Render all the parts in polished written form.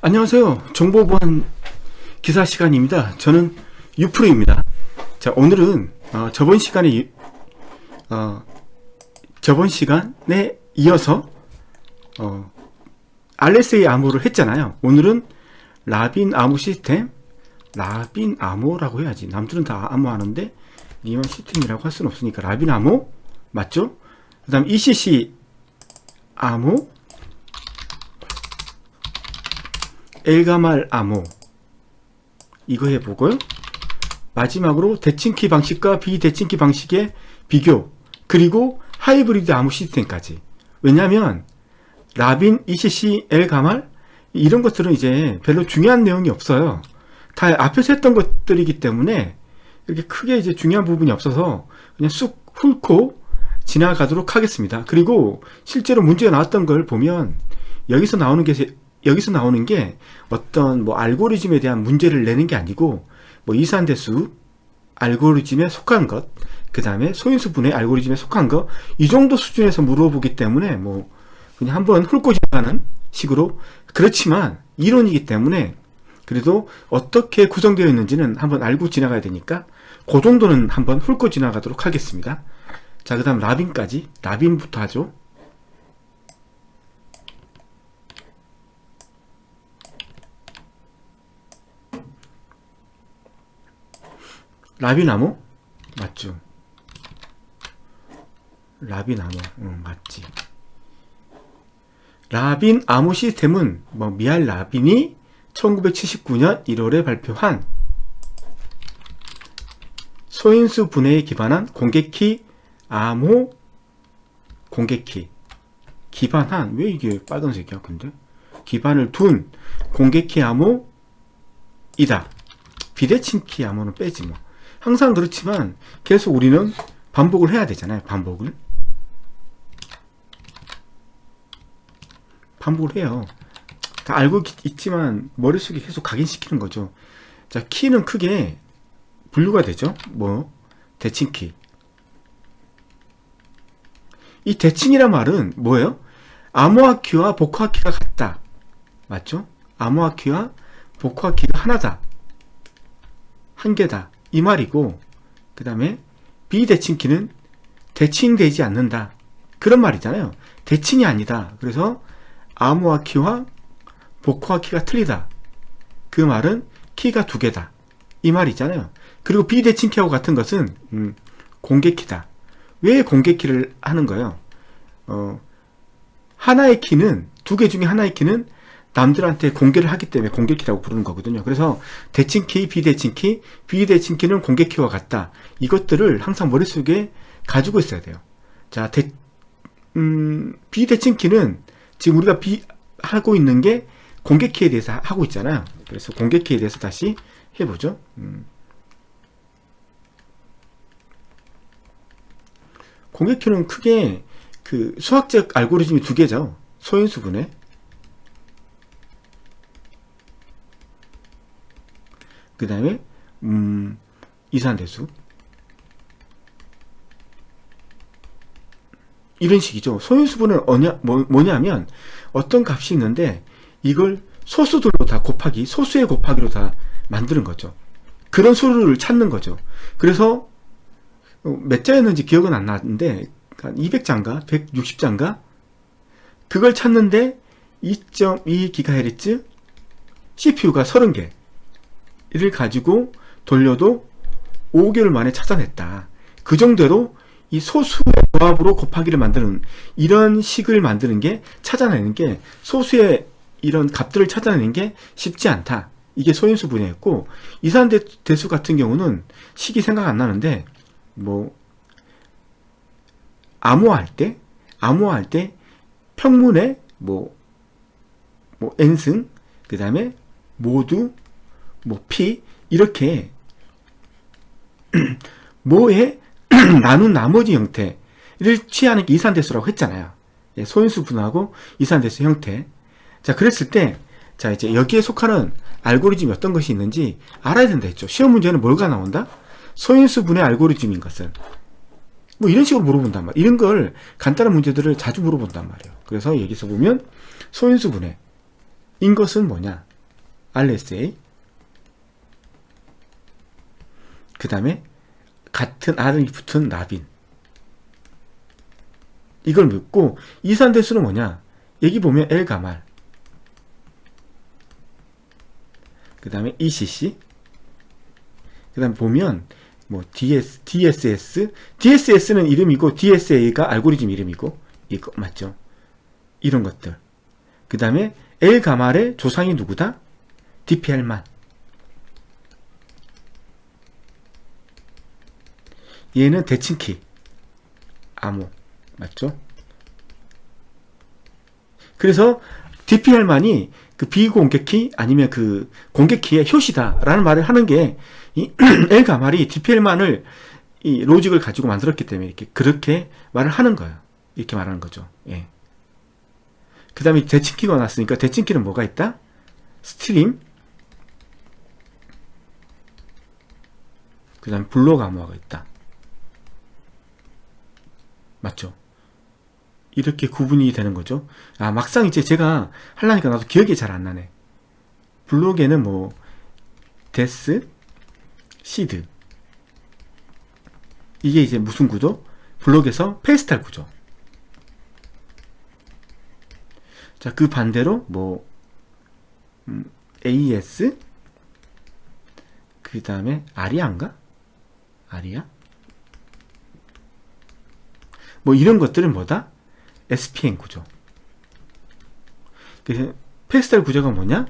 안녕하세요. 정보보안 기사 시간입니다. 저는 유프로입니다. 자, 오늘은 저번 시간에 이어서 RSA 암호를 했잖아요. 오늘은 라빈 암호 시스템, 라빈 암호라고 해야지. 남들은 다 암호하는데 니만 시스템이라고 할 수는 없으니까 라빈 암호 맞죠? 그 다음 ECC 암호, 엘가말 암호 이거 해보고요. 마지막으로 대칭키 방식과 비대칭키 방식의 비교, 그리고 하이브리드 암호 시스템까지. 왜냐하면 라빈, ECC, 엘가말 이런 것들은 이제 별로 중요한 내용이 없어요. 다 앞에서 했던 것들이기 때문에 이렇게 크게 이제 중요한 부분이 없어서 그냥 쑥 훑고 지나가도록 하겠습니다. 그리고 실제로 문제가 나왔던 걸 보면 여기서 나오는 게 어떤 뭐 알고리즘에 대한 문제를 내는 게 아니고 뭐 이산대수 알고리즘에 속한 것, 그 다음에 소인수분해 알고리즘에 속한 것, 이 정도 수준에서 물어보기 때문에 뭐 그냥 한번 훑고 지나가는 식으로. 그렇지만 이론이기 때문에 그래도 어떻게 구성되어 있는지는 한번 알고 지나가야 되니까 그 정도는 한번 훑고 지나가도록 하겠습니다. 자, 그 다음 라빈까지, 라빈부터 하죠. 라빈 암호? 맞죠? 라빈 암호, 맞지. 라빈 암호 시스템은 뭐 미알 라빈이 1979년 1월에 발표한 소인수 분해에 기반한 공개키 암호, 공개키 기반한, 왜 이게 빨간색이야 근데? 기반을 둔 공개키 암호이다. 비대칭키 암호는 빼지 뭐. 항상 그렇지만 계속 우리는 반복을 해야 되잖아요. 반복을 해요. 다 알고 있지만 머릿속에 계속 각인시키는 거죠. 자, 키는 크게 분류가 되죠. 뭐 대칭키. 이 대칭이란 말은 뭐예요? 암호화 키와 복호화 키가 같다. 맞죠? 암호화 키와 복호화 키가 하나다. 한 개다. 이 말이고, 그 다음에 비대칭키는 대칭되지 않는다. 그런 말이잖아요. 대칭이 아니다. 그래서 암호화 키와 복호화 키가 틀리다. 그 말은 키가 두 개다. 이 말이잖아요. 그리고 비대칭키하고 같은 것은 공개키다. 왜 공개키를 하는 거예요? 하나의 키는, 두 개 중에 하나의 키는 남들한테 공개를 하기 때문에 공개키라고 부르는 거거든요. 그래서 대칭키, 비대칭키는 공개키와 같다. 이것들을 항상 머릿속에 가지고 있어야 돼요. 자, 비대칭키는 지금 우리가 하고 있는 게 공개키에 대해서 하고 있잖아요. 그래서 공개키에 대해서 다시 해보죠. 공개키는 크게 그 수학적 알고리즘이 두 개죠. 소인수분해, 그 다음에 이산대수, 이런 식이죠. 소인수분은 뭐냐면 어떤 값이 있는데 이걸 소수들로 다 곱하기, 소수의 곱하기로 다 만드는 거죠. 그런 수를 찾는 거죠. 그래서 몇 자였는지 기억은 안 나는데 200자인가 160자인가 그걸 찾는데 2.2GHz CPU가 30개 를 가지고 돌려도 5개월 만에 찾아냈다. 그 정도로 이 소수의 조합으로 곱하기를 만드는, 이런 식을 만드는 게, 찾아내는 게, 소수의 이런 값들을 찾아내는 게 쉽지 않다. 이게 소인수 분해였고, 이산대수 같은 경우는 식이 생각 안 나는데 뭐 암호할 때 평문에 뭐 n승, 그 다음에 모두 뭐 P 이렇게 뭐에 나눈 나머지 형태를 취하는 게 이산대수라고 했잖아요. 소인수 분하고 이산대수 형태. 자, 그랬을 때, 자, 이제 여기에 속하는 알고리즘이 어떤 것이 있는지 알아야 된다 했죠. 시험 문제는 뭐가 나온다? 소인수 분해 알고리즘인 것은 뭐 이런 식으로 물어본단 말이에요. 이런 걸 간단한 문제들을 자주 물어본단 말이에요. 그래서 여기서 보면 소인수 분해인 것은 뭐냐? RSA. 그 다음에 같은 R이 붙은 라빈. 이걸 묻고 이산대수는 뭐냐? 여기 보면 엘가말. 그 다음에 ECC. 그 다음에 보면 뭐 DSS는 이름이고 DSA가 알고리즘 이름이고 이거 맞죠? 이런 것들. 그 다음에 엘가말의 조상이 누구다? DPL만. 얘는 대칭키 암호 맞죠? 그래서 DPL만이 그 비공개키 아니면 그 공개키의 효시다라는 말을 하는 게 이 엘가말이 DPL만을 이 로직을 가지고 만들었기 때문에 이렇게 그렇게 말을 하는 거예요. 이렇게 말하는 거죠. 예. 그 다음에 대칭키가 나왔으니까 대칭키는 뭐가 있다? 스트림. 그 다음에 블록 암호화가 있다. 맞죠? 이렇게 구분이 되는 거죠. 아, 막상 이제 제가 하려니까 나도 기억이 잘 안 나네. 블록에는 뭐 데스, 시드. 이게 이제 무슨 구조? 블록에서 페스탈 구조. 자, 그 반대로 뭐 AES, 그 다음에 아리아인가? 아리아? 뭐 이런 것들은 뭐다? SPN 구조. 그래서 페스탈 구조가 뭐냐?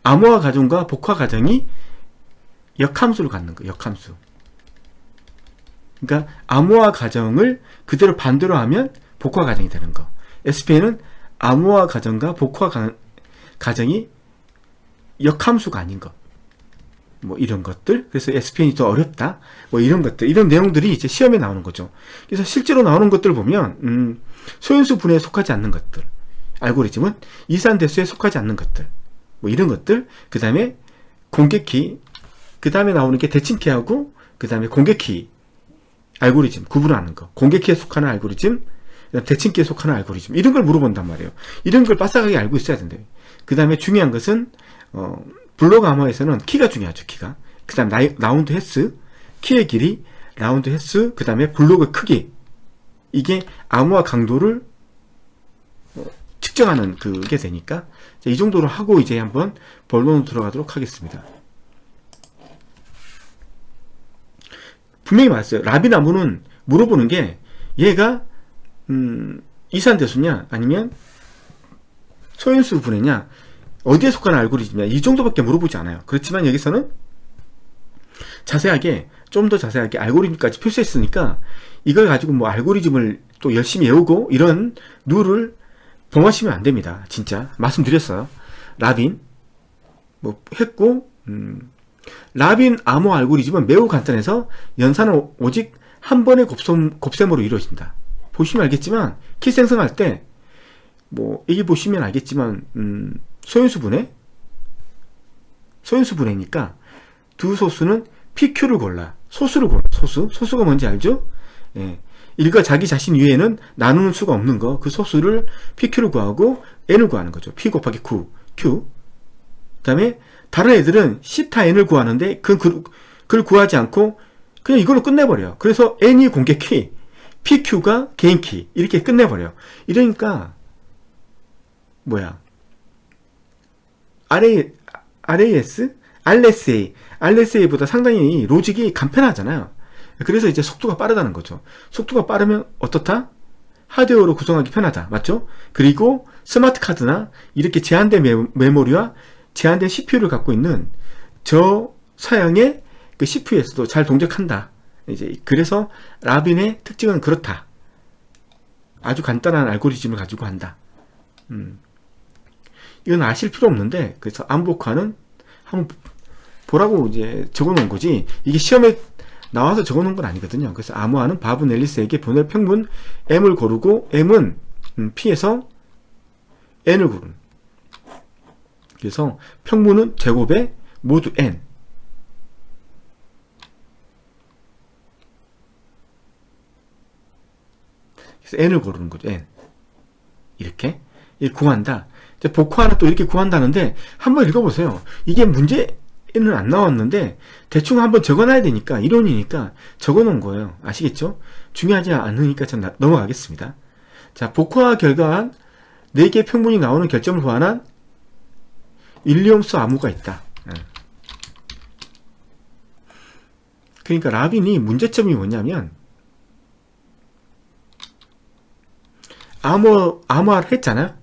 암호화 과정과 복화 과정이 역함수를 갖는 거. 역함수. 그러니까 암호화 과정을 그대로 반대로 하면 복화 과정이 되는 거. SPN은 암호화 과정과 복화 과정이 역함수가 아닌 거. 뭐 이런 것들. 그래서 SPN이 더 어렵다. 뭐 이런 것들. 이런 내용들이 이제 시험에 나오는 거죠. 그래서 실제로 나오는 것들 보면 소인수 분해에 속하지 않는 것들. 알고리즘은 이산대수에 속하지 않는 것들. 뭐 이런 것들. 그 다음에 공개키. 그 다음에 나오는 게 대칭키하고 그 다음에 공개키 알고리즘 구분하는 거. 공개키에 속하는 알고리즘, 대칭키에 속하는 알고리즘. 이런 걸 물어본단 말이에요. 이런 걸 빠삭하게 알고 있어야 된대요. 그 다음에 중요한 것은 블록 암호에서는 키가 중요하죠. 키가. 그 다음 라운드 횟수, 키의 길이, 라운드 횟수, 그 다음에 블록의 크기. 이게 암호화 강도를 측정하는 그게 되니까 이 정도로 하고 이제 한번 본론으로 들어가도록 하겠습니다. 분명히 말했어요. 라빈 암호는 물어보는 게 얘가 이산대수냐 아니면 소인수 분해냐 어디에 속하는 알고리즘이냐 이 정도밖에 물어보지 않아요. 그렇지만 여기서는 자세하게 좀 더 자세하게 알고리즘까지 표시했으니까 이걸 가지고 뭐 알고리즘을 또 열심히 외우고 이런 룰을 범하시면 안 됩니다. 진짜 말씀드렸어요. 라빈 뭐 했고 라빈 암호 알고리즘은 매우 간단해서 연산은 오직 한 번의 곱셈으로 이루어진다. 보시면 알겠지만 키 생성할 때 뭐 여기 보시면 알겠지만 소인수 분해니까 두 소수는 PQ를 골라 소수를 골라 소수가 뭔지 알죠? 예. 일과 자기 자신 위에는 나누는 수가 없는 거 그 소수를 PQ를 구하고 N을 구하는 거죠. P 곱하기 Q 그 다음에 다른 애들은 시타 N을 구하는데 그걸 구하지 않고 그냥 이걸로 끝내버려요. 그래서 N이 공개키 PQ가 개인키 이렇게 끝내버려요. 이러니까 뭐야 RSA보다 상당히 로직이 간편하잖아요. 그래서 이제 속도가 빠르다는 거죠. 속도가 빠르면 어떻다? 하드웨어로 구성하기 편하다. 맞죠? 그리고 스마트 카드나 이렇게 제한된 메모리와 제한된 CPU를 갖고 있는 저 사양의 그 CPU에서도 잘 동작한다. 이제 그래서 라빈의 특징은 그렇다. 아주 간단한 알고리즘을 가지고 한다. 이건 아실 필요 없는데 그래서 암복화는 한번 보라고 이제 적어놓은 거지 이게 시험에 나와서 적어놓은 건 아니거든요. 그래서 암호화는 바분 앨리스에게 보낼 평문 M을 고르고 M은 P에서 N을 고른. 그래서 평문은 제곱에 모두 N. 그래서 N을 고르는 거죠. N. 이렇게. 이 구한다. 이제 복화는 또 이렇게 구한다는데 한번 읽어보세요. 이게 문제는 안 나왔는데 대충 한번 적어놔야 되니까 이론이니까 적어놓은 거예요. 아시겠죠? 중요하지 않으니까 전 넘어가겠습니다. 자, 복화 결과한 4개 평분이 나오는 결점을 보완한 윌리엄스 암호가 있다. 그러니까 라빈이 문제점이 뭐냐면 암호화를 했잖아요.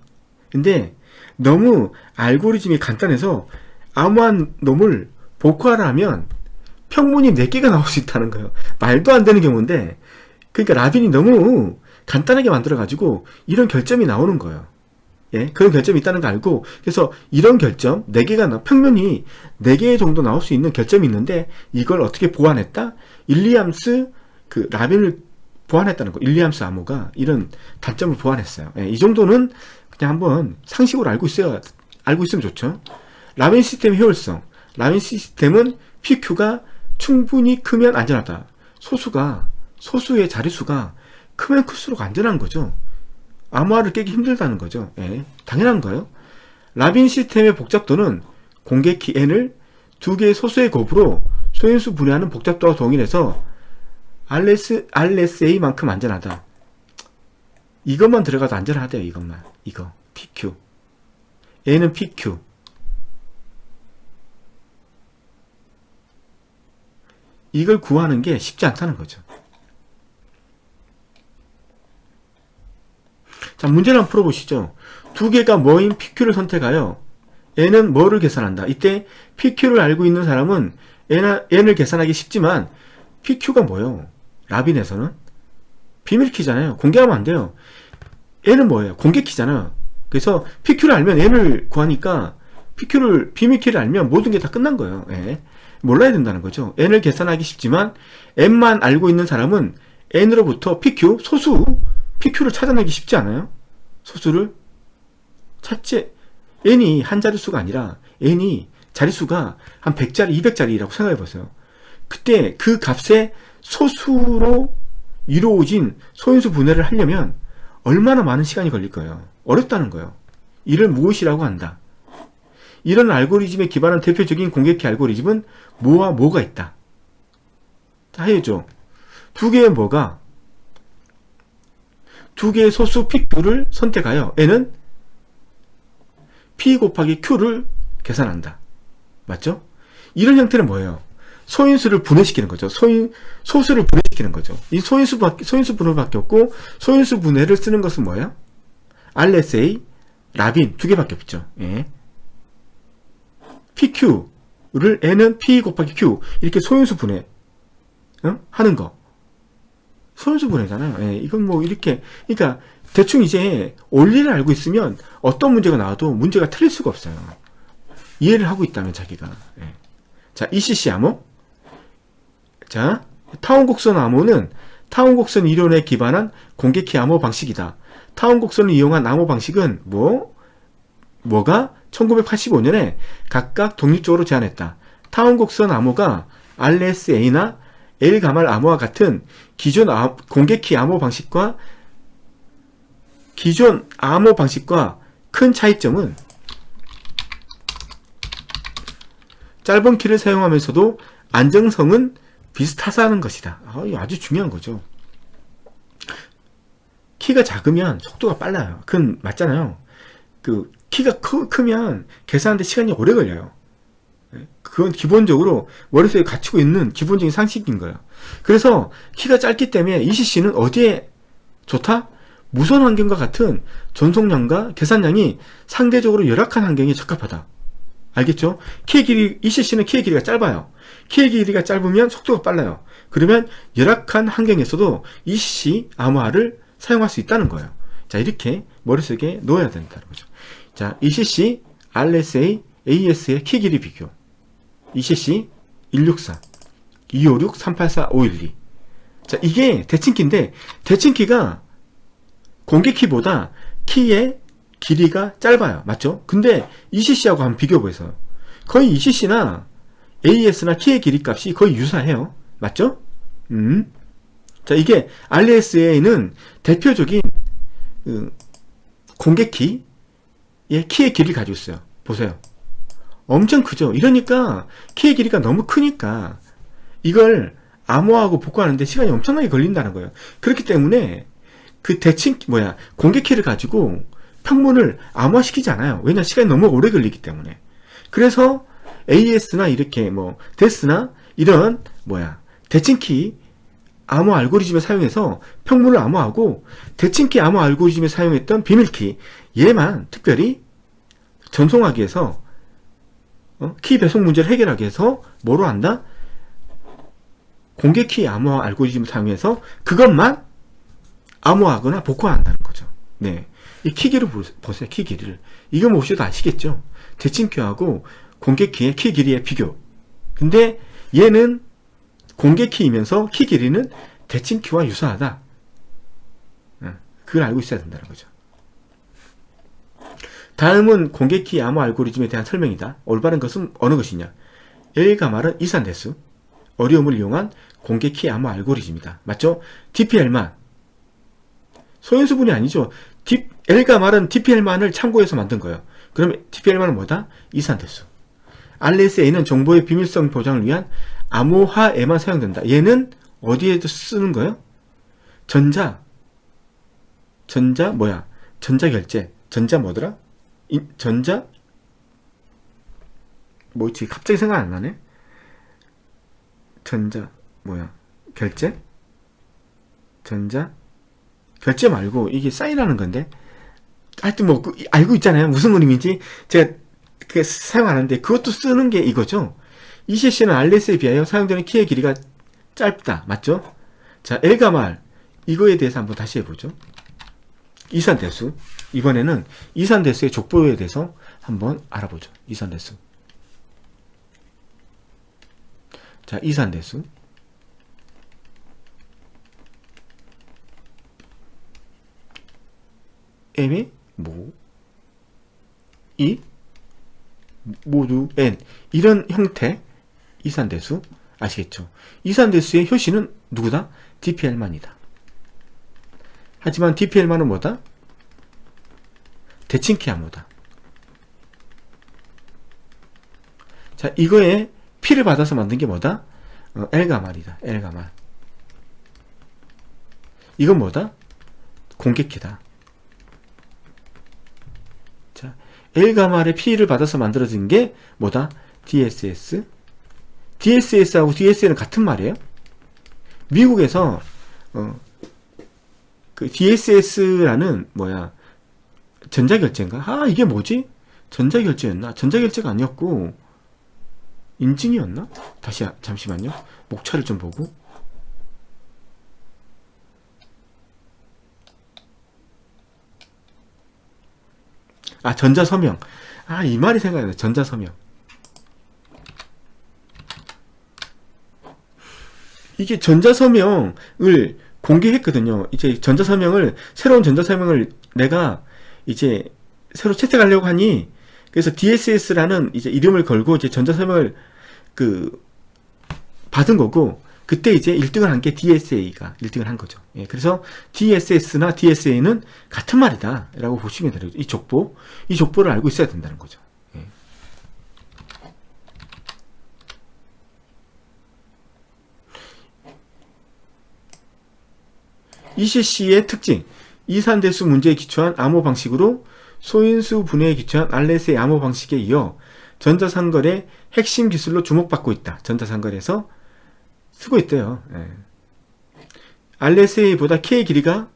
근데 너무 알고리즘이 간단해서 암호한 놈을 복화를 하면 평문이 4개가 나올 수 있다는 거예요. 말도 안 되는 경우인데, 그러니까 라빈이 너무 간단하게 만들어가지고 이런 결점이 나오는 거예요. 예, 그런 결점이 있다는 거 알고, 그래서 이런 결점, 4개가, 평면이 4개 정도 나올 수 있는 결점이 있는데, 이걸 어떻게 보완했다? 윌리엄스, 라빈을 보완했다는 거. 윌리엄스 암호가 이런 단점을 보완했어요. 예, 이 정도는 그냥 한번 상식으로 알고 있으면 좋죠. 라빈 시스템의 효율성. 라빈 시스템은 PQ가 충분히 크면 안전하다. 소수의 자릿수가 크면 클수록 안전한 거죠. 암호화를 깨기 힘들다는 거죠. 예, 당연한 거예요. 라빈 시스템의 복잡도는 공개키 n을 2개의 소수의 곱으로 소인수 분해하는 복잡도와 동일해서 RSA만큼 안전하다. 이것만 들어가도 안전하대요. 이것만. 이거 PQ. 얘는 PQ. 이걸 구하는 게 쉽지 않다는 거죠. 자, 문제를 한번 풀어보시죠. 2개가 뭐인 PQ를 선택하여 N은 뭐를 계산한다. 이때 PQ를 알고 있는 사람은 N을 계산하기 쉽지만 PQ가 뭐예요? 라빈에서는 비밀키잖아요. 공개하면 안 돼요. N은 뭐예요? 공개키잖아요. 그래서 PQ를 알면 N을 구하니까 비밀키를 알면 모든 게 다 끝난 거예요. 예. 몰라야 된다는 거죠. N을 계산하기 쉽지만 N만 알고 있는 사람은 N으로부터 PQ, 소수 PQ를 찾아내기 쉽지 않아요? 소수를 찾지. N이 한 자릿수가 아니라 N이 자릿수가 한 100자리, 200자리라고 생각해보세요. 그때 그 값의 소수로 이루어진 소인수 분해를 하려면 얼마나 많은 시간이 걸릴 거예요. 어렵다는 거예요. 이를 무엇이라고 한다. 이런 알고리즘에 기반한 대표적인 공개키 알고리즘은 뭐와 뭐가 있다. 자, 해야죠. 2개의 뭐가 2개의 소수 PQ를 선택하여 N은 P 곱하기 Q를 계산한다. 맞죠? 이런 형태는 뭐예요? 소인수를 분해시키는 거죠. 소수를 분해시키는 거죠. 이 소인수 분해밖에 없고, 소인수 분해를 쓰는 것은 뭐예요? RSA, 라빈 2개밖에 없죠. 예. PQ를 N은 P 곱하기 Q 이렇게 소인수 분해 하는 거. 소인수 분해잖아요. 예. 이건 뭐 이렇게, 그러니까 대충 이제 원리를 알고 있으면 어떤 문제가 나와도 문제가 틀릴 수가 없어요. 이해를 하고 있다면 자기가. 예. 자, ECC 암호. 자, 타원곡선 암호는 타원곡선 이론에 기반한 공개키 암호 방식이다. 타원곡선을 이용한 암호 방식은 뭐가 1985년에 각각 독립적으로 제안했다. 타원곡선 암호가 RSA나 L가말 암호와 같은 기존 공개키 암호 방식과 기존 암호 방식과 큰 차이점은 짧은 키를 사용하면서도 안정성은 비슷하다는 것이다. 아주 중요한 거죠. 키가 작으면 속도가 빨라요. 그건 맞잖아요. 키가 크면 계산하는데 시간이 오래 걸려요. 그건 기본적으로 머릿속에 갖추고 있는 기본적인 상식인 거예요. 그래서 키가 짧기 때문에 ECC는 어디에 좋다? 무선 환경과 같은 전송량과 계산량이 상대적으로 열악한 환경에 적합하다. 알겠죠? ECC는 키의 길이가 짧아요. 키의 길이가 짧으면 속도가 빨라요. 그러면 열악한 환경에서도 ECC 암호화를 사용할 수 있다는 거예요. 자, 이렇게 머릿속에 넣어야 된다는 거죠. 자, ECC, RSA, AS의 키 길이 비교. ECC 164, 256, 384, 512. 자, 이게 대칭키인데, 대칭키가 공개키보다 키의 길이가 짧아요. 맞죠? 근데 ECC하고 한번 비교해보세요. 거의 ECC나 AS나 키의 길이 값이 거의 유사해요. 맞죠? 자, 이게 RSA는 대표적인 공개키, 키의 길이를 가지고 있어요. 보세요. 엄청 크죠? 이러니까 키의 길이가 너무 크니까 이걸 암호하고 복구하는데 시간이 엄청나게 걸린다는 거예요. 그렇기 때문에 그 공개 키를 가지고 평문을 암호화시키지 않아요. 왜냐 시간이 너무 오래 걸리기 때문에. 그래서 AES나 이렇게 데스나 이런 대칭키 암호 알고리즘을 사용해서 평문을 암호하고 대칭키 암호 알고리즘에 사용했던 비밀키 얘만 특별히 전송하기 위해서 키 배송 문제를 해결하기 위해서 뭐로 한다? 공개키 암호 알고리즘을 사용해서 그것만 암호하거나 복구한다는 거죠. 네, 이 키 길이를 보세요. 키 길이를 이거 보셔도 아시겠죠? 대칭키하고 공개키의 키 길이의 비교. 근데 얘는 공개키이면서 키 길이는 대칭키와 유사하다. 그걸 알고 있어야 된다는 거죠. 다음은 공개키 암호 알고리즘에 대한 설명이다. 올바른 것은 어느 것이냐? L과 말은 이산대수, 어려움을 이용한 공개키 암호 알고리즘이다. 맞죠? DPL만 소인수분이 아니죠. L과 말은 DPL만을 참고해서 만든 거예요. 그럼 DPL만은 뭐다? 이산대수. RSA는 정보의 비밀성 보장을 위한 암호화에만 사용된다. 얘는 어디에도 쓰는 거예요? 전자 결제. 전자 뭐더라? 전자? 뭐지? 갑자기 생각 안 나네? 결제? 결제 말고 이게 사인하는 건데 하여튼 알고 있잖아요. 무슨 그림인지. 제가 사용 안 하는데 그것도 쓰는 게 이거죠. ECC는 RSA에 비하여 사용되는 키의 길이가 짧다. 맞죠? 자, L과 말 이거에 대해서 한번 다시 해보죠. 이산대수. 이번에는 이산대수의 족보에 대해서 한번 알아보죠. 이산대수. 자, 이산대수. M의 모두 N 이런 형태 이산대수 아시겠죠? 이산대수의 효시는 누구다? DPL만이다. 하지만 DPL만은 뭐다? 대칭키 암호다. 자, 이거에 P를 받아서 만든 게 뭐다? L가 말이다. L가 말. 이건 뭐다? 공개키다. 자, L가 말의 P를 받아서 만들어진 게 뭐다? DSS. DSS하고 DSN은 같은 말이에요. 미국에서 그 DSS라는 전자결제인가? 이게 뭐지? 전자결제였나? 전자결제가 아니었고 인증이었나? 잠시만요. 목차를 좀 보고. 전자서명. 이 말이 생각나네. 전자서명. 이게 전자서명을 공개했거든요. 이제 새로운 전자서명을 내가 이제 새로 채택하려고 하니, 그래서 DSS라는 이제 이름을 걸고 이제 전자서명을 받은 거고, 그때 이제 1등을 한 게 DSA가 1등을 한 거죠. 예, 그래서 DSS나 DSA는 같은 말이다 라고 보시면 돼요. 이 족보를 알고 있어야 된다는 거죠. 예. ECC의 특징. 이산대수 문제에 기초한 암호 방식으로 소인수 분해에 기초한 RSA 암호 방식에 이어 전자상거래 핵심 기술로 주목받고 있다. 전자상거래에서 쓰고 있대요. 예. RSA보다 키의 길이가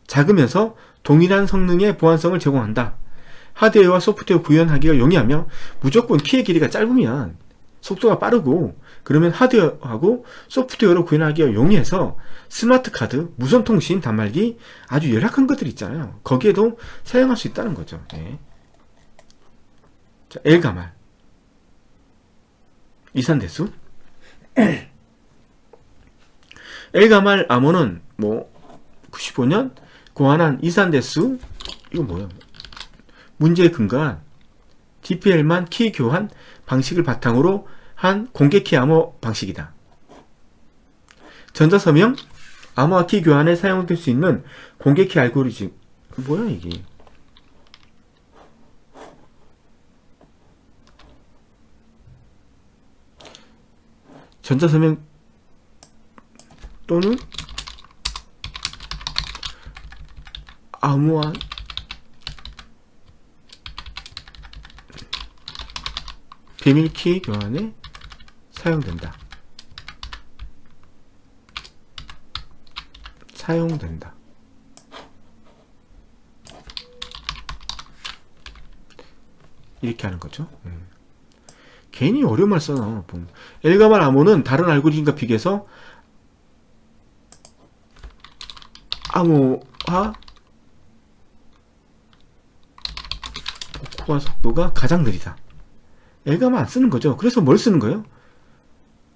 작으면서 동일한 성능의 보안성을 제공한다. 하드웨어와 소프트웨어 구현하기가 용이하며 무조건 키의 길이가 짧으면 속도가 빠르고, 그러면 하드웨어하고 소프트웨어로 구현하기가 용이해서 스마트 카드, 무선통신, 단말기 아주 열악한 것들 있잖아요. 거기에도 사용할 수 있다는 거죠. 예. 자, L가말 이산대수. L가말 암호는 95년 고안한 이산대수, 이거 뭐야? 문제에 근거한 DPL만 키 교환 방식을 바탕으로 한 공개키 암호 방식이다. 전자서명, 암호화 키 교환에 사용될 수 있는 공개키 알고리즘. 뭐야 이게? 전자서명 또는 암호화 비밀키 교환에 사용된다. 이렇게 하는 거죠. 괜히 어려운 말 써놔. 엘가말 암호는 다른 알고리즘과 비교해서 암호화 복구화 속도가 가장 느리다. 엘가말 안 쓰는 거죠. 그래서 뭘 쓰는 거예요?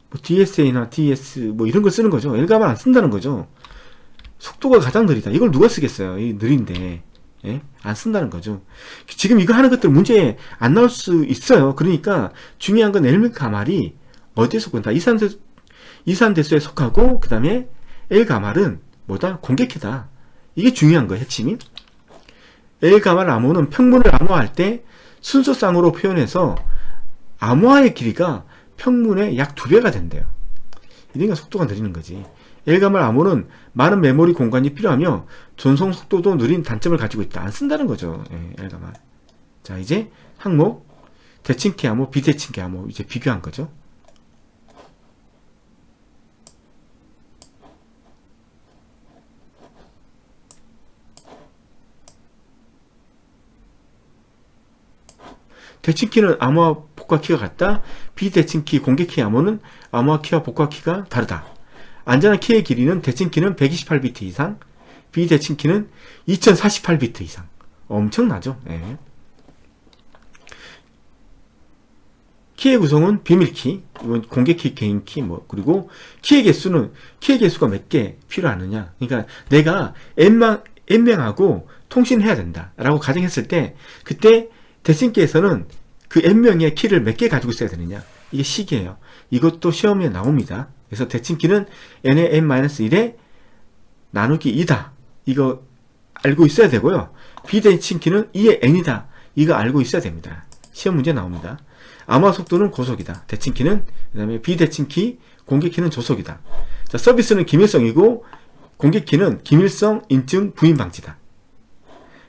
뭐 DSA나 DS 뭐 이런 걸 쓰는 거죠. 엘가말 안 쓴다는 거죠. 속도가 가장 느리다. 이걸 누가 쓰겠어요? 이 느린데. 예? 안 쓴다는 거죠. 지금 이거 하는 것들 문제에 안 나올 수 있어요. 그러니까 중요한 건 엘가말이 어디에 속한다? 이산대수에 속하고 그 다음에 엘가말은 뭐다? 공개키다. 이게 중요한 거예요. 핵심이. 엘가말 암호는 평문을 암호화할 때 순서쌍으로 표현해서 암호화의 길이가 평문의 약 2배가 된대요. 이러니까 속도가 느리는 거지. 엘가말 암호는 많은 메모리 공간이 필요하며 전송 속도도 느린 단점을 가지고 있다. 안 쓴다는 거죠. 엘가말. 자, 이제 항목 대칭키 암호, 비대칭키 암호 이제 비교한 거죠. 대칭키는 암호화 복구키가 같다. 비대칭키 공개키 암호는 암호화 키와 복구화 키가 다르다. 안전한 키의 길이는 대칭키는 128비트 이상, 비대칭키는 2048비트 이상. 엄청나죠? 예. 키의 구성은 비밀키, 이건 공개키, 개인키, 뭐, 그리고 키의 개수가 몇 개 필요하느냐. 그러니까 내가 n명하고 통신해야 된다. 라고 가정했을 때, 그때 대칭키에서는 그 n명의 키를 몇 개 가지고 있어야 되느냐. 이게 식이에요. 이것도 시험에 나옵니다. 그래서 대칭키는 n의 n-1에 나누기 2다. 이거 알고 있어야 되고요. 비대칭키는 2의 n이다. 이거 알고 있어야 됩니다. 시험 문제 나옵니다. 암호화 속도는 고속이다. 대칭키는, 그 다음에 비대칭키, 공개키는 조속이다. 자, 서비스는 기밀성이고, 공개키는 기밀성, 인증, 부인 방지다.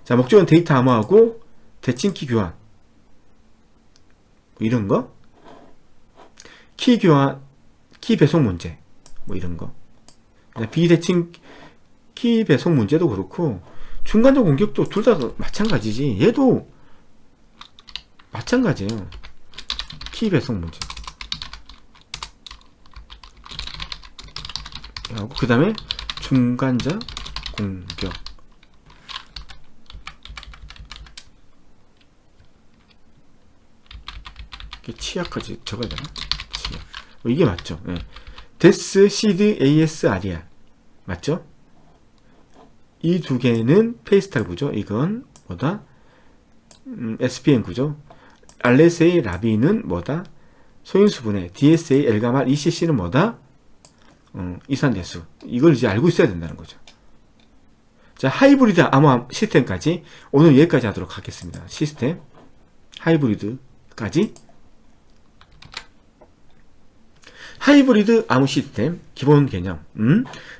자, 목적은 데이터 암호화하고, 대칭키 교환. 뭐 이런 거. 키 교환, 키 배송 문제. 뭐 이런 거. 비대칭 키 배송 문제도 그렇고, 중간적 공격도 둘 다 마찬가지지. 얘도 마찬가지예요. 키 배송 문제. 그 다음에 중간자 공격. 이게 치약까지 적어야 되나? 치약. 이게 맞죠? 네. 데스, 시드, AS, RER. 맞죠? 이 두 개는 페이스탈 구조. 이건 뭐다? SPN 구조. RSA, 라비는 뭐다? 소인수분해. DSA, 엘가말, ECC는 뭐다? 이산대수. 이걸 이제 알고 있어야 된다는 거죠. 자, 하이브리드 암호화 시스템까지 오늘 여기까지 하도록 하겠습니다. 시스템. 하이브리드까지. 하이브리드 암호 시스템 기본 개념.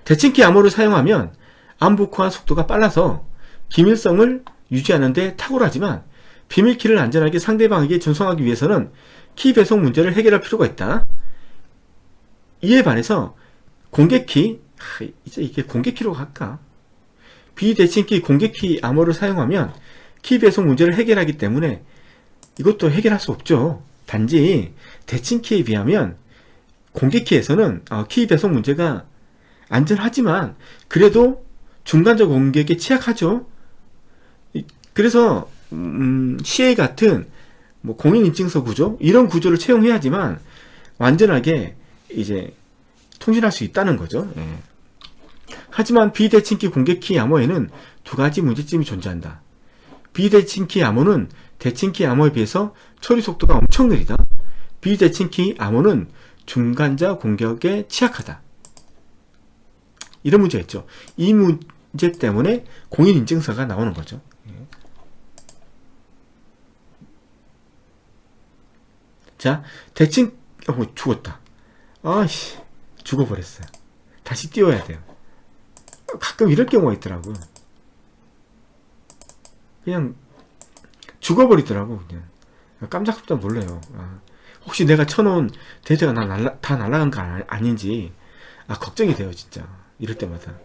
대칭키 암호를 사용하면 암복화 속도가 빨라서 기밀성을 유지하는데 탁월하지만 비밀키를 안전하게 상대방에게 전송하기 위해서는 키 배송 문제를 해결할 필요가 있다. 이에 반해서 공개키, 이제 이게 공개키로 할까? 비대칭키 공개키 암호를 사용하면 키 배송 문제를 해결하기 때문에 이것도 해결할 수 없죠. 단지 대칭키에 비하면 공개키에서는 키 배송 문제가 안전하지만 그래도 중간적 공격에 취약하죠. 그래서 CA 같은 뭐 공인인증서 구조 이런 구조를 채용해야지만 완전하게 이제 통신할 수 있다는 거죠. 예. 하지만 비대칭키 공개키 암호에는 두 가지 문제점이 존재한다. 비대칭키 암호는 대칭키 암호에 비해서 처리 속도가 엄청 느리다. 비대칭키 암호는 중간자 공격에 취약하다. 이런 문제가 있죠. 이 문제 때문에 공인인증서가 나오는 거죠. 자, 죽었다. 아씨, 죽어버렸어요. 다시 띄워야 돼요. 가끔 이럴 경우가 있더라고요. 그냥 죽어버리더라고. 그냥 깜짝깜짝 놀래요. 혹시 내가 쳐놓은 데이터가 다 날아간 거 아닌지 걱정이 돼요 진짜. 이럴 때마다.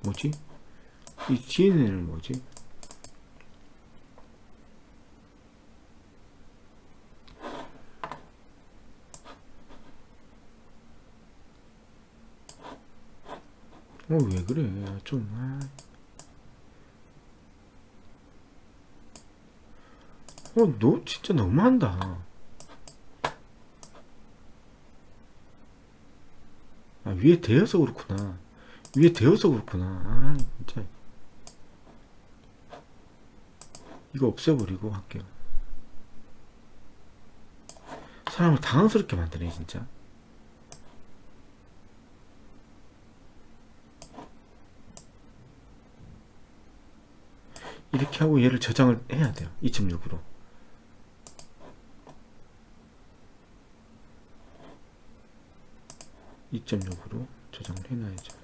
뭐지? 이 DNA는 뭐지? 왜 그래? 좀, 너 진짜 너무한다. 위에 대여서 그렇구나. 위에 대여서 그렇구나. 진짜. 이거 없애버리고 할게요. 사람을 당황스럽게 만드네, 진짜. 이렇게 하고 얘를 저장을 해야 돼요. 2.6으로. 저장을 해놔야죠.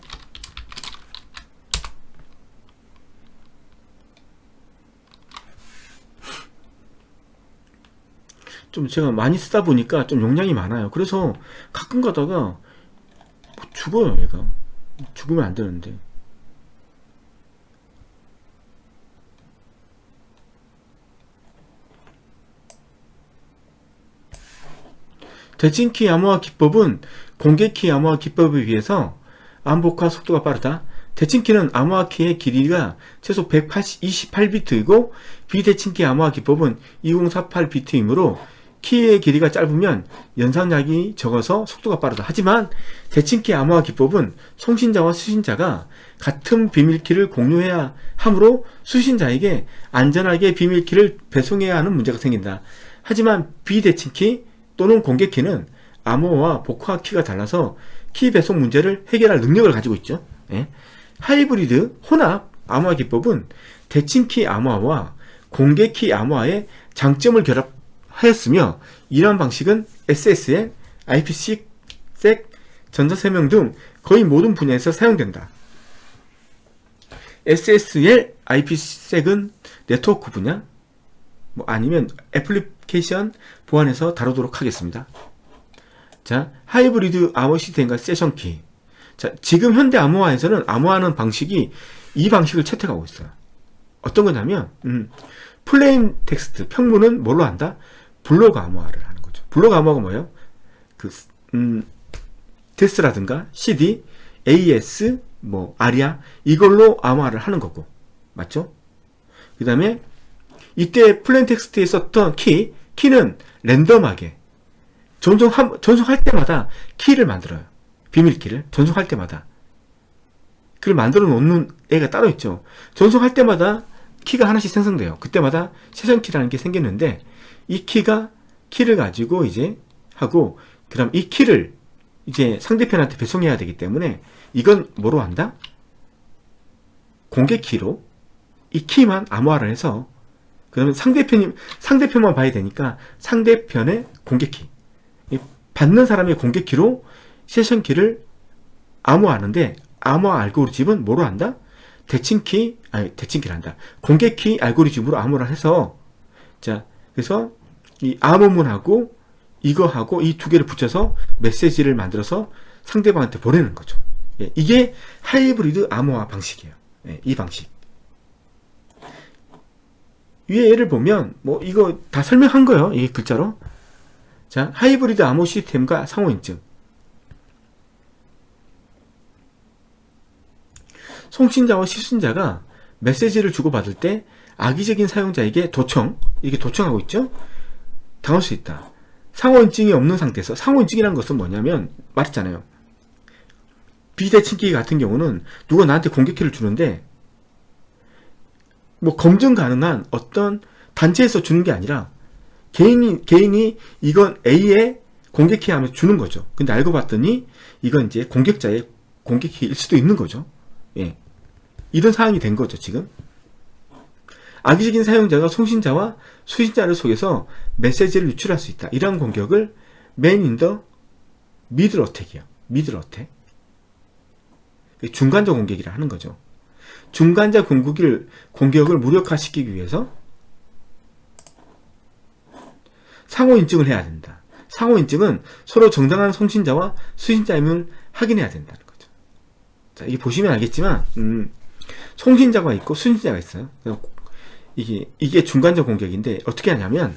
좀 제가 많이 쓰다 보니까 좀 용량이 많아요. 그래서 가끔 가다가 죽어요, 얘가. 죽으면 안 되는데. 대칭키 암호화 기법은 공개키 암호화 기법에 비해서 암복화 속도가 빠르다. 대칭키는 암호화 키의 길이가 최소 128비트이고 비대칭키 암호화 기법은 2048비트이므로 키의 길이가 짧으면 연산량이 적어서 속도가 빠르다. 하지만 대칭키 암호화 기법은 송신자와 수신자가 같은 비밀키를 공유해야 하므로 수신자에게 안전하게 비밀키를 배송해야 하는 문제가 생긴다. 하지만 비대칭키 또는 공개키는 암호화와 복화 키가 달라서 키 배송 문제를 해결할 능력을 가지고 있죠. 하이브리드 혼합 암호화 기법은 대칭키 암호화와 공개키 암호화의 장점을 결합하였으며 이러한 방식은 SSL, IPsec, 전자세명 등 거의 모든 분야에서 사용된다. SSL, IPsec은 네트워크 분야, 아니면 애플리케이션 보안에서 다루도록 하겠습니다. 자, 하이브리드 암호 시스템과 세션키. 자, 지금 현대 암호화에서는 암호화하는 방식이 이 방식을 채택하고 있어요. 어떤 거냐면, 플레인 텍스트, 평문은 뭘로 한다? 블록 암호화를 하는 거죠. 블록 암호화가 뭐예요? 데스라든가 CD, AES, 아리아, 이걸로 암호화를 하는 거고. 맞죠? 그 다음에, 이때 플레인 텍스트에 썼던 키는 랜덤하게 전송할 때마다 키를 만들어요. 비밀키를 전송할 때마다 그걸 만들어 놓는 애가 따로 있죠. 전송할 때마다 키가 하나씩 생성돼요. 그때마다 세션키라는 게 생겼는데 이 키를 가지고 이제 하고 그다음 이 키를 이제 상대편한테 배송해야 되기 때문에 이건 뭐로 한다? 공개 키로 이 키만 암호화를 해서 그러면 상대편만 봐야 되니까 상대편의 공개키, 받는 사람의 공개키로 세션키를 암호하는데 암호화 알고리즘은 뭐로 한다? 대칭키란다. 공개키 알고리즘으로 암호를 해서 자, 그래서 이 암호문하고 이거하고 이 두 개를 붙여서 메시지를 만들어서 상대방한테 보내는 거죠. 이게 하이브리드 암호화 방식이에요. 이 방식. 위에 예를 보면 이거 다 설명한 거예요. 이 글자로. 자, 하이브리드 암호 시스템과 상호인증. 송신자와 시신자가 메시지를 주고받을 때 악의적인 사용자에게 이게 도청하고 있죠? 당할 수 있다. 상호인증이 없는 상태에서, 상호인증이라는 것은 뭐냐면 말했잖아요. 비대칭키 같은 경우는 누가 나한테 공개키를 주는데 검증 가능한 어떤 단체에서 주는 게 아니라 개인이 이건 A에 공격키 하면서 주는 거죠. 근데 알고 봤더니 이건 이제 공격자의 공격키일 수도 있는 거죠. 예. 이런 상황이 된 거죠, 지금. 악의적인 사용자가 송신자와 수신자를 속여서 메시지를 유출할 수 있다. 이러한 공격을 Man in the Middle Attack이요. Middle Attack. 중간자 공격이라 하는 거죠. 중간자 공격을 무력화시키기 위해서 상호인증을 해야 된다. 상호인증은 서로 정당한 송신자와 수신자임을 확인해야 된다는 거죠. 자, 이게 보시면 알겠지만, 송신자가 있고 수신자가 있어요. 이게 중간자 공격인데, 어떻게 하냐면,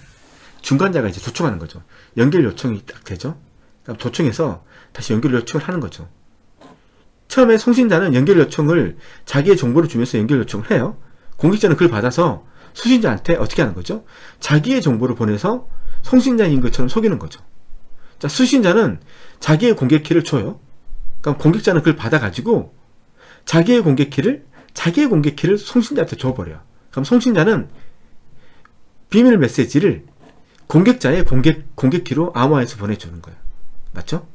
중간자가 이제 도청하는 거죠. 연결 요청이 딱 되죠. 그럼 도청해서 다시 연결 요청을 하는 거죠. 처음에 송신자는 연결 요청을 자기의 정보를 주면서 연결 요청을 해요. 공격자는 그걸 받아서 수신자한테 어떻게 하는 거죠? 자기의 정보를 보내서 송신자인 것처럼 속이는 거죠. 자, 수신자는 자기의 공격키를 줘요. 그럼 공격자는 그걸 받아가지고 자기의 공격키를 송신자한테 줘버려요. 그럼 송신자는 비밀 메시지를 공격자의 공격키로 암호화해서 보내주는 거예요. 맞죠?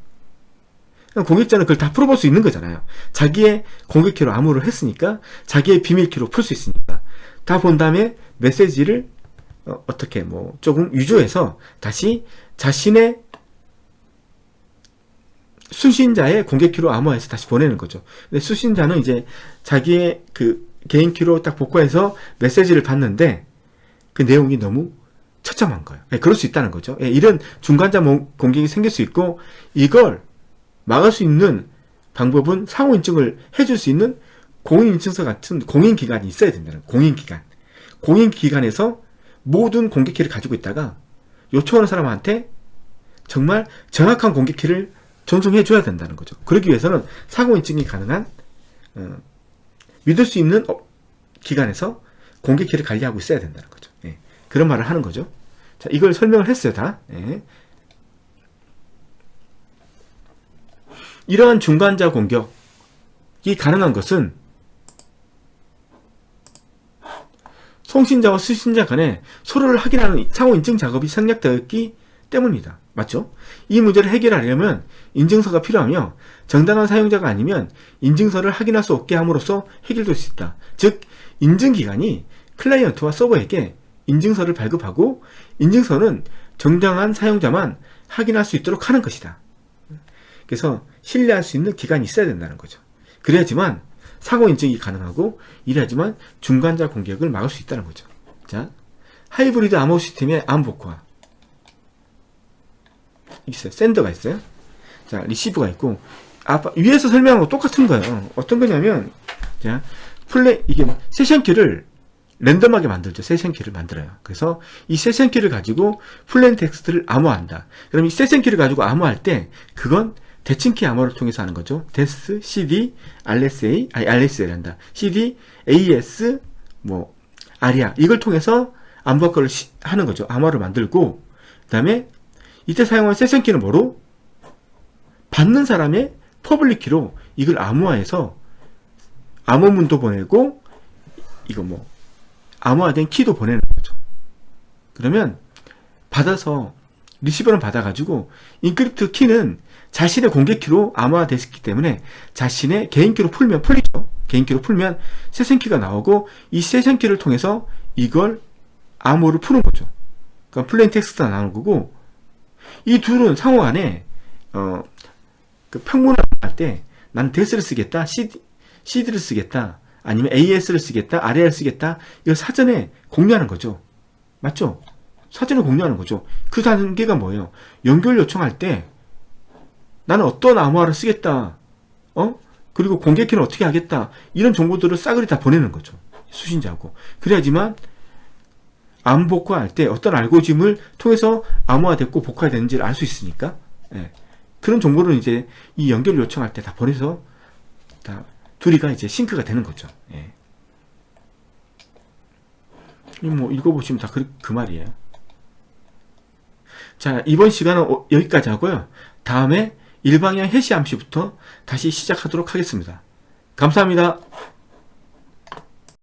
그럼 공격자는 그걸 다 풀어볼 수 있는 거잖아요. 자기의 공격키로 암호를 했으니까 자기의 비밀키로 풀 수 있으니까 다 본 다음에 메시지를 어떻게 뭐 조금 유조해서 다시 자신의 수신자의 공격키로 암호해서 다시 보내는 거죠. 근데 수신자는 이제 자기의 그 개인키로 딱 복구해서 메시지를 받는데 그 내용이 너무 처참한 거예요. 네, 그럴 수 있다는 거죠. 네, 이런 중간자 공격이 생길 수 있고 이걸 막을 수 있는 방법은 상호인증을 해줄 수 있는 공인인증서 같은 공인기관이 있어야 된다는 공인기관. 공인기관에서 모든 공격키를 가지고 있다가 요청하는 사람한테 정말 정확한 공격키를 전송해줘야 된다는 거죠. 그러기 위해서는 상호인증이 가능한 믿을 수 있는 기관에서 공격키를 관리하고 있어야 된다는 거죠. 예, 그런 말을 하는 거죠. 자, 이걸 설명을 했어요, 다. 예. 이러한 중간자 공격이 가능한 것은 송신자와 수신자 간에 서로를 확인하는 상호인증 작업이 생략되었기 때문이다. 맞죠? 이 문제를 해결하려면 인증서가 필요하며 정당한 사용자가 아니면 인증서를 확인할 수 없게 함으로써 해결될 수 있다. 즉 인증기관이 클라이언트와 서버에게 인증서를 발급하고 인증서는 정당한 사용자만 확인할 수 있도록 하는 것이다. 그래서 신뢰할 수 있는 기관이 있어야 된다는 거죠. 그래야지만 상호인증이 가능하고 이래야지만 중간자 공격을 막을 수 있다는 거죠. 자, 하이브리드 암호 시스템의 암복화 있어요. 샌더가 있어요. 자, 리시브가 있고 위에서 설명한 거 똑같은 거예요. 어떤 거냐면 자, 이게 세션키를 랜덤하게 만들죠. 세션키를 만들어요. 그래서 이 세션키를 가지고 플레인 텍스트를 암호한다. 그럼 이 세션키를 가지고 암호할 때 그건 대칭키 암호를 통해서 하는 거죠. des, cd, rsl 한다. cd, as, aria 이걸 통해서 암호화를 하는 거죠. 암호를 만들고 그 다음에 이때 사용한 세션키는 뭐로? 받는 사람의 퍼블릭키로 이걸 암호화해서 암호문도 보내고 이거 암호화된 키도 보내는 거죠. 그러면 받아서 리시버는 받아가지고 인크립트 키는 자신의 공개키로 암호화됐기 때문에 자신의 개인키로 풀리죠. 개인키로 풀면 세션키가 나오고 이 세션키를 통해서 이걸 암호를 푸는 거죠. 그러니까 플레인 텍스트가 나오는 거고 이 둘은 상호 간에 그 평문을 할 때 난 des를 쓰겠다, cd를 쓰겠다, 아니면 as를 쓰겠다, r를 쓰겠다 이걸 사전에 공유하는 거죠. 맞죠? 사전에 공유하는 거죠. 그 단계가 뭐예요? 연결 요청할 때 나는 어떤 암호화를 쓰겠다, 그리고 공개키는 어떻게 하겠다 이런 정보들을 싸그리 다 보내는 거죠. 수신자하고. 그래야지만 암 복구할 때 어떤 알고리즘을 통해서 암호화됐고 복구되는지를 알 수 있으니까 예. 그런 정보를 이제 이 연결 요청할 때 다 보내서 다 둘이가 이제 싱크가 되는 거죠. 예. 읽어보시면 다 그 말이에요. 자, 이번 시간은 여기까지 하고요. 다음에 일방향 해시 암시부터 다시 시작하도록 하겠습니다. 감사합니다.